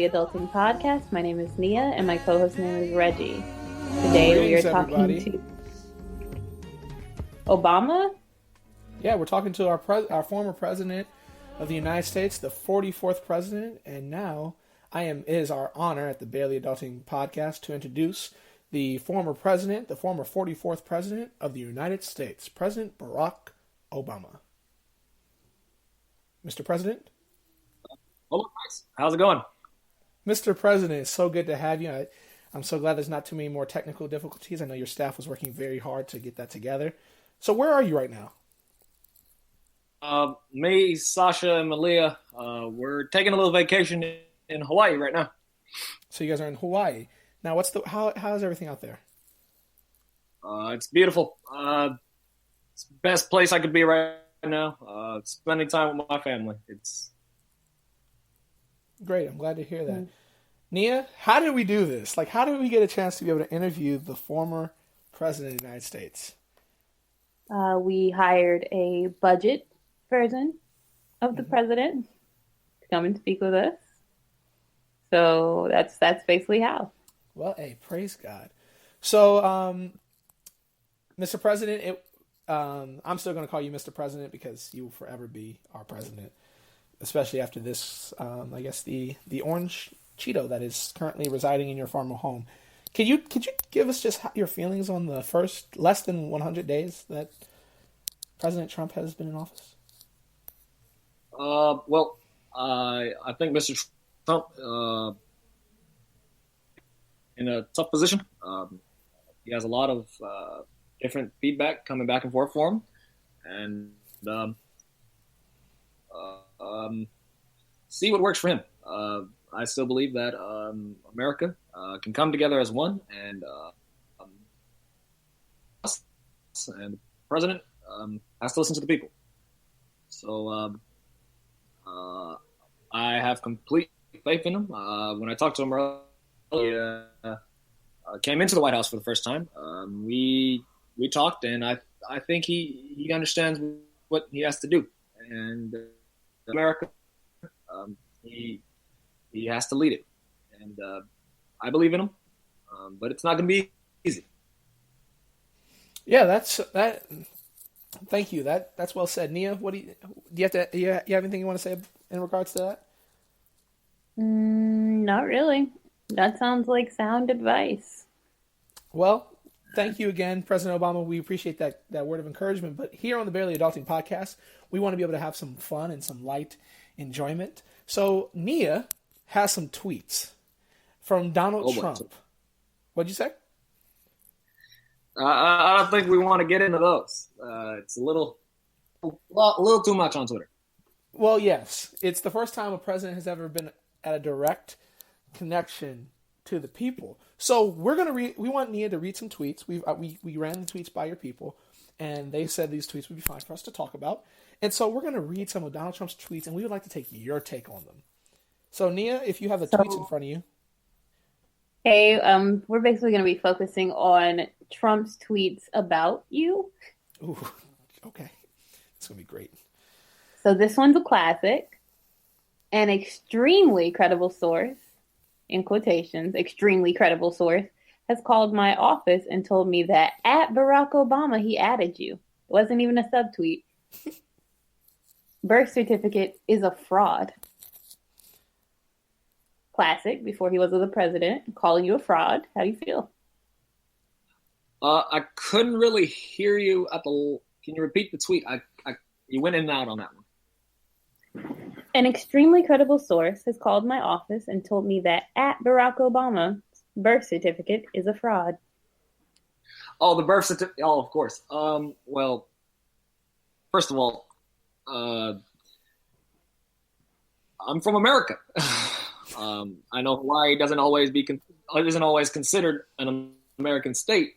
Barely Adulting podcast. My name is Nia, and my co-host name is Reggie. Today we are talking to Obama. Yeah, we're talking to our former president of the United States, the 44th president, and now it is our honor at the Barely Adulting podcast to introduce the former president, the former 44th president of the United States, President Barack Obama. Mr. President? Hello, guys. How's it going? Mr. President, it's so good to have you. I'm so glad there's not too many more technical difficulties. I know your staff was working very hard to get that together. So where are you right now? Me, Sasha, and Malia, we're taking a little vacation in Hawaii right now. So you guys are in Hawaii. Now, how's everything out there? It's beautiful. It's the best place I could be right now. Spending time with my family. It's great. I'm glad to hear that. Nia, how did we do this? How did we get a chance to be able to interview the former president of the United States? We hired a budget version of the president to come and speak with us. So that's basically how. Well, hey, praise God. So, Mr. President, I'm still going to call you Mr. President because you will forever be our president, especially after this, I guess, the orange Cheeto that is currently residing in your former home. Could you give us just your feelings on the first less than 100 days that President Trump has been in office? Well, I think Mr. Trump in a tough position. He has a lot of different feedback coming back and forth for him, and see what works for him. I still believe that America can come together as one, and us and the president has to listen to the people. So I have complete faith in him. When I talked to him earlier, came into the White House for the first time. We talked, and I think he understands what he has to do. And America, he has to lead it. And I believe in him, but it's not going to be easy. Yeah, that. Thank you. That's well said. Nia, what do you have anything you want to say in regards to that? Not really. That sounds like sound advice. Well, thank you again, President Obama. We appreciate that word of encouragement. But here on the Barely Adulting podcast, we want to be able to have some fun and some light enjoyment. So Nia has some tweets from Donald Trump. What'd you say? I don't think we want to get into those. It's a little too much on Twitter. Well, yes. It's the first time a president has ever been at a direct connection to the people. So we want Nia to read some tweets. We ran the tweets by your people, and they said these tweets would be fine for us to talk about. And so we're going to read some of Donald Trump's tweets, and we would like to take your take on them. So Nia, if you have the tweets in front of you. Hey, we're basically going to be focusing on Trump's tweets about you. Ooh, okay. It's going to be great. So this one's a classic. An extremely credible source, in quotations, extremely credible source, has called my office and told me that at Barack Obama, he added you. It wasn't even a subtweet. Birth certificate is a fraud. Classic, before he was the president, calling you a fraud. How do you feel? I couldn't really hear you can you repeat the tweet? You went in and out on that one. An extremely credible source has called my office and told me that at Barack Obama's birth certificate is a fraud. Oh, the birth certificate. Oh, of course. Well, first of all, I'm from America. I know Hawaii isn't always considered an American state,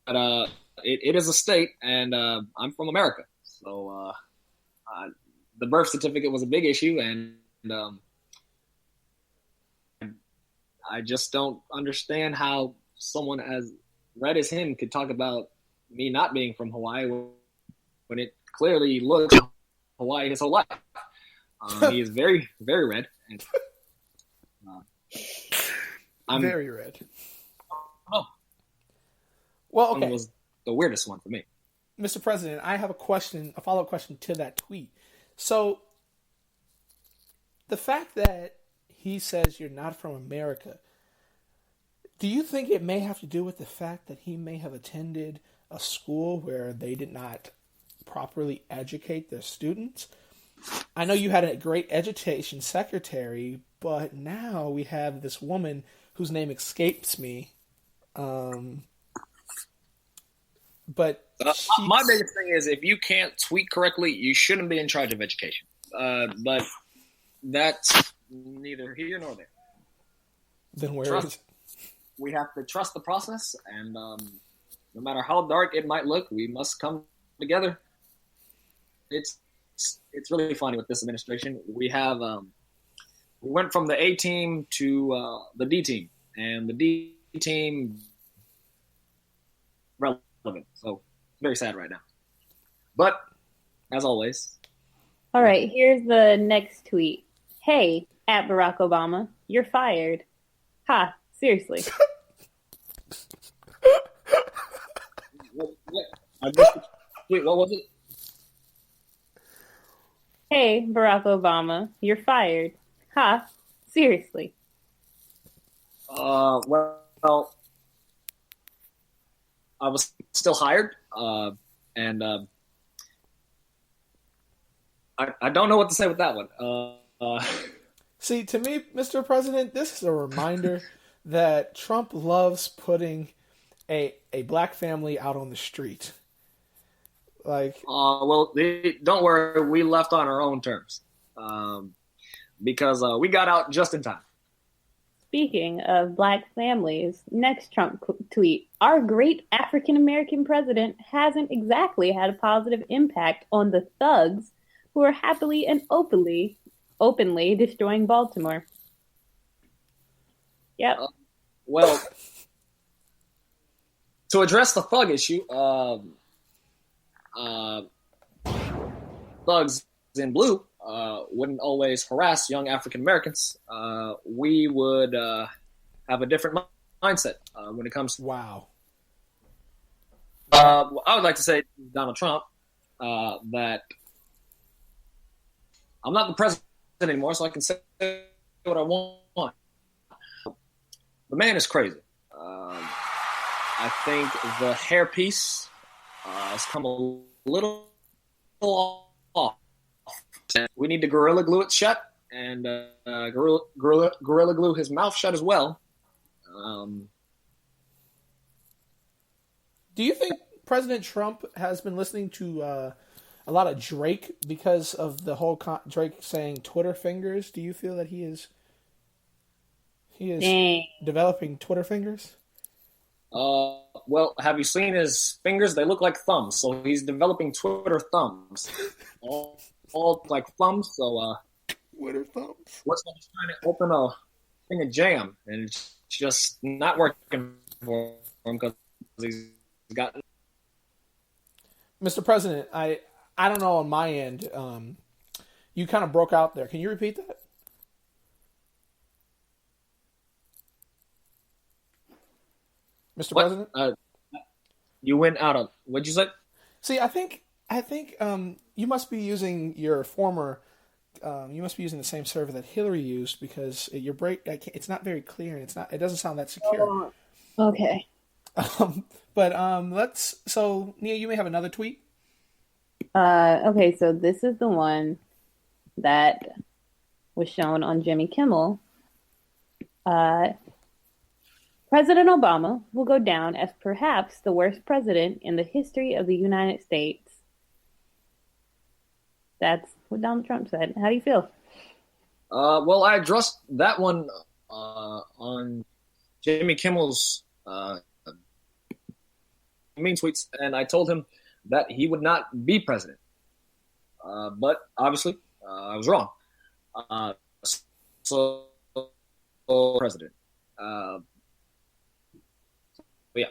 but it is a state, and I'm from America. So the birth certificate was a big issue, and I just don't understand how someone as red as him could talk about me not being from Hawaii when it clearly looks Hawaii his whole life. He is very, very red. And Very red. Oh, Well, okay. was the weirdest one for me. Mr. President, I have a follow-up question to that tweet. So, the fact that he says you're not from America, do you think it may have to do with the fact that he may have attended a school where they did not properly educate their students? I know you had a great education secretary, but now we have this woman whose name escapes me. But my biggest thing is, if you can't tweet correctly, you shouldn't be in charge of education. But that's neither here nor there. Then where is it? We have to trust the process, and no matter how dark it might look, we must come together. It's really funny with this administration. We went from the A team to the D team, and the D team relevant. So very sad right now. But as always. All right, here's the next tweet. Hey, at Barack Obama, you're fired. Ha, seriously. What was it? Hey, Barack Obama, you're fired. Ha, seriously. Well, I was still hired, and I don't know what to say with that one. See, to me, Mr. President, this is a reminder that Trump loves putting a black family out on the street. Well, don't worry, we left on our own terms, because we got out just in time. Speaking of black families, next Trump tweet. Our great African-American president hasn't exactly had a positive impact on the thugs who are happily and openly destroying Baltimore. Yep. Well, to address the thug issue, thugs in blue wouldn't always harass young African Americans. We would have a different mindset when it comes to. Wow. I would like to say to Donald Trump that I'm not the president anymore, so I can say what I want. The man is crazy. I think the hairpiece has come a little off. We need to gorilla glue it shut, and gorilla glue his mouth shut as well. Do you think President Trump has been listening to a lot of Drake because of the whole Drake saying Twitter fingers? Do you feel that he is developing Twitter fingers? Well, have you seen his fingers? They look like thumbs, so he's developing Twitter thumbs. all like thumbs, so Twitter thumbs. What's like he's trying to open a thing of jam, and it's just not working for him because he's got. Mr. President, I don't know on my end. You kind of broke out there. Can you repeat that? Mr. President? You went out of. What'd you say? See, I think you must be using your former. You must be using the same server that Hillary used because it's not very clear and it doesn't sound that secure. Okay. So Nia, you may have another tweet. Okay, so this is the one that was shown on Jimmy Kimmel. President Obama will go down as perhaps the worst president in the history of the United States. That's what Donald Trump said. How do you feel? Well, I addressed that one on Jimmy Kimmel's mean tweets, and I told him that he would not be president. But obviously, I was wrong. So, president. Yeah.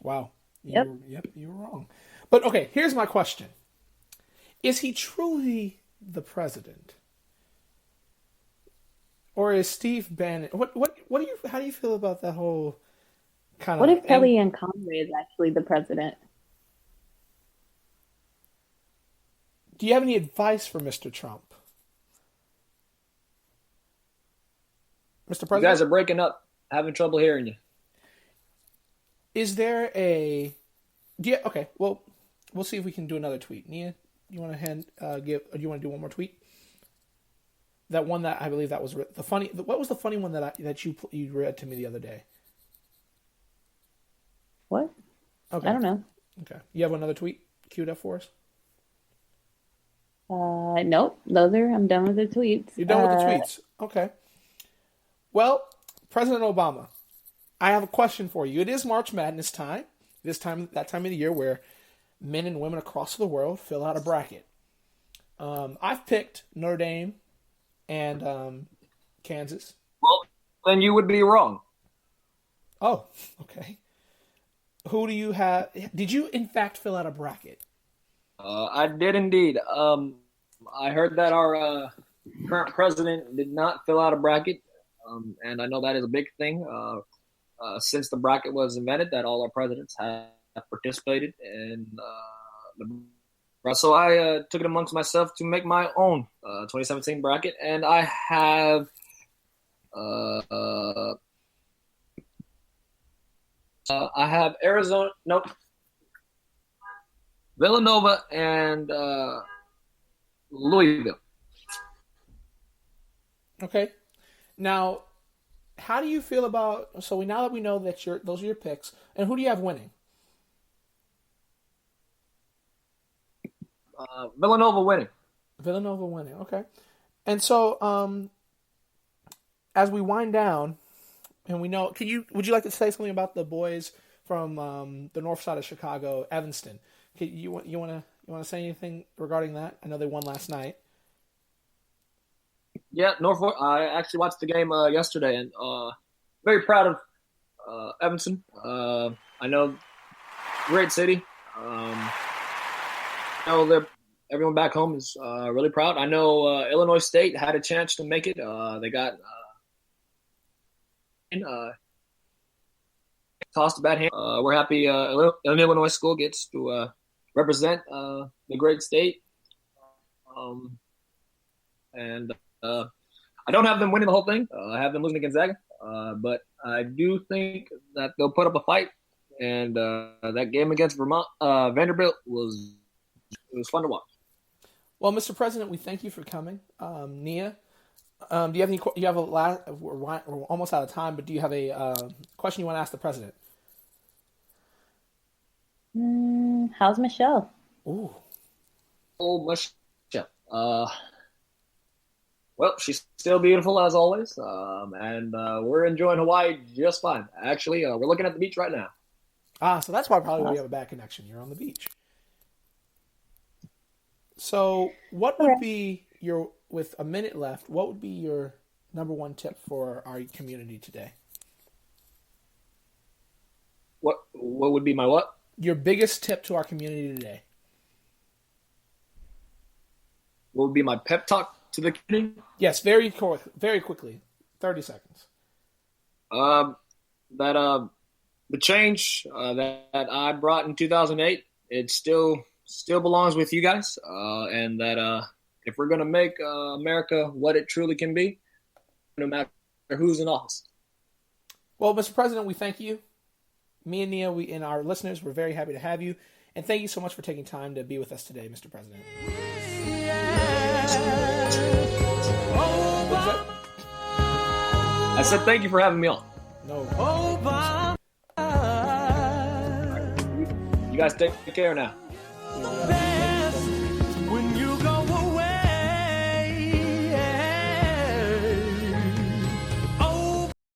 Wow. Yep, you were wrong. But okay, here's my question. Is he truly the president? Or is Steve Bannon? What do you? How do you feel about that whole kind What of? if Kellyanne Conway is actually the president? Do you have any advice for Mr. Trump, Mr. You President? guys are breaking up. Having trouble hearing you. Is there a? Okay. Well, we'll see if we can do another tweet. Nia, you want to give? Or do you want to do one more tweet? That one that I believe that was the funny. What was the funny one that you read to me the other day? What? Okay. I don't know. Okay. You have another tweet queued up for us? Nope. I'm done with the tweets. You're done with the tweets. Okay. Well, President Obama, I have a question for you. It is March Madness time. That time of the year where men and women across the world fill out a bracket. I've picked Notre Dame and Kansas. Well, then you would be wrong. Oh, okay. Who do you have? Did you, in fact, fill out a bracket? I did indeed. I heard that our current president did not fill out a bracket, and I know that is a big thing since the bracket was invented, that all our presidents have participated in the. So I took it amongst myself to make my own 2017 bracket, and I have Arizona, Villanova, and Louisville. Okay. Now, how do you feel about? So now that we know that those are your picks, and who do you have winning? Villanova winning. Villanova winning. Okay. And so, as we wind down, and we know, would you like to say something about the boys from the north side of Chicago, Evanston? You want to say anything regarding that? I know they won last night. Yeah, Norfolk. I actually watched the game yesterday, and very proud of Evanston. I know, great city. I know everyone back home is really proud. I know Illinois State had a chance to make it. They got tossed a bad hand. We're happy an Illinois school gets to represent the great state. And I don't have them winning the whole thing. I have them losing to Gonzaga. But I do think that they'll put up a fight. And that game against Vanderbilt was fun to watch. Well, Mr. President, we thank you for coming. Nia, do you have any? You have a last? We're almost out of time, but do you have a question you want to ask the president? How's Michelle? Ooh. Oh, Michelle. Well, she's still beautiful as always, and we're enjoying Hawaii just fine. Actually, we're looking at the beach right now. So that's why probably we have a bad connection. You're on the beach. So, what would be with a minute left, what would be your number one tip for our community today? What would be my what? Your biggest tip to our community today. What would be my pep talk to the community? Yes, very quickly. 30 seconds. That the change that I brought in 2008, it still belongs with you guys, and that if we're going to make America what it truly can be, no matter who's in office. Well, Mr. President, we thank you. Me and Nia, and our listeners, we're very happy to have you, and thank you so much for taking time to be with us today, Mr. President. I said thank you for having me on. No. You guys take care now.